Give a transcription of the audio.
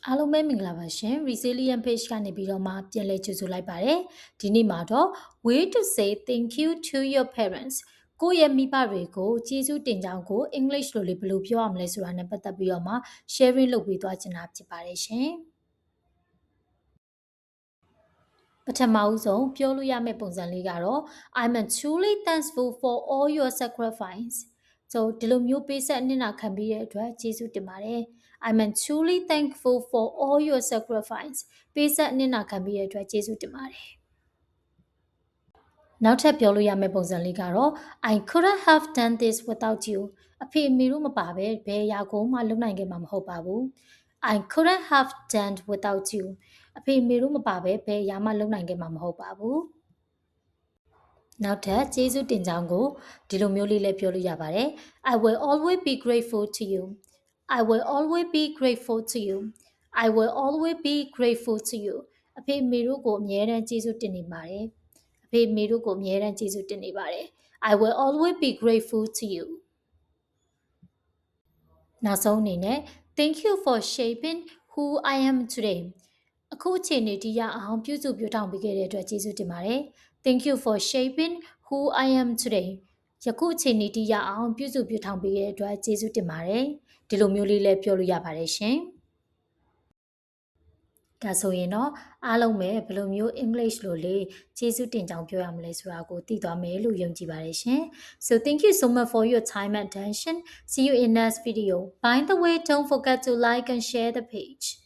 အားလုံးပဲမင်္ဂလာပါရှင် Resilient Page ကနေပြီးတော့မှပြန်လည်ကြိုဆိုလိုက်ပါတယ်ဒီနေ့မှာတော့ way to say thank you to your parents ကိုယ့်ရဲ့မိဘတွေကိုကျေးဇူးတင်ကြောင်းကို English လိုလေးဘယ်လိုပြောရမလဲဆိုတာနဲ့ပတ်သက်ပြီးတော့မှ sharing လုပ်ပေးသွားချင်တာဖြစ်ပါတယ်ရှင်ပထမဦးဆုံးပြောလို့ရမယ့်ပုံစံလေးကတော့ I'm truly thankful for all your sacrifice ဆိုဒီလိုမျိုးပေးဆက်အနစ်နာခံပြီးတဲ့အတွက်ကျေးဇူးတင်ပါတယ် I'm truly thankful for all your sacrifice ပေးဆက်အနစ်နာခံပြီးတဲ့အတွက်ကျေးဇူးတင်ပါတယ်နောက်ထပ်ပြောလို့ရမယ့်ပုံစံလေးကတော့ I couldn't have done this without you အဖေအမေတို့မပါပဲဘယ်အရာကိုမှလုပ်နိုင်ခဲ့မှာမဟုတ်ပါဘူး I couldn't have done without you အဖေအမေတို့မပါပဲဘယ်အရာမှလုပ်နိုင်ခဲ့မှာမဟုတ်ပါဘူးနောက်ထပ်ကျေးဇူးတင်ကြောင်းကိုဒီလိုမျိုးလေးလည်းပြောလို့ရပါတယ် I will always be grateful to you I will always be grateful to you I will always be grateful to you အဖေအမေတို့ကိုအမြဲတမ်းကျေးဇူးတင်နေပါတယ်အဖေအမေတို့ကိုအမြဲတမ်းကျေးဇူးတင်နေပါတယ် I will always be grateful to you နောက်ဆုံးအနေနဲ့ Thank you for shaping who I am today အခုအခြေအနေဒီရအောင်ပြုစုပြောင်းထောင်ပေးခဲ့တဲ့အတွက်ကျေးဇူးတင်ပါတယ် Thank you for shaping who I am today ယခုအခြေအနေဒီရအောင်ပြုစုပြောင်းထောင်ပေးခဲ့တဲ့အတွက်ကျေးဇူးတင်ပါတယ်ဒီလိုမျိုးလေးလည်းပြောလို့ရပါတယ်ရှင်ဒါဆိုရင်တော့အားလုံးပဲဘယ်လိုမျိုး English လိုလေးကျေးဇူးတင်ကြောင်းပြောရမလဲဆိုတာကိုသိသွားမယ်လို့ယုံကြည်ပါတယ်ရှင် So thank you so much for your time and attention. See you in next video. By the way, don't forget to like and share the page.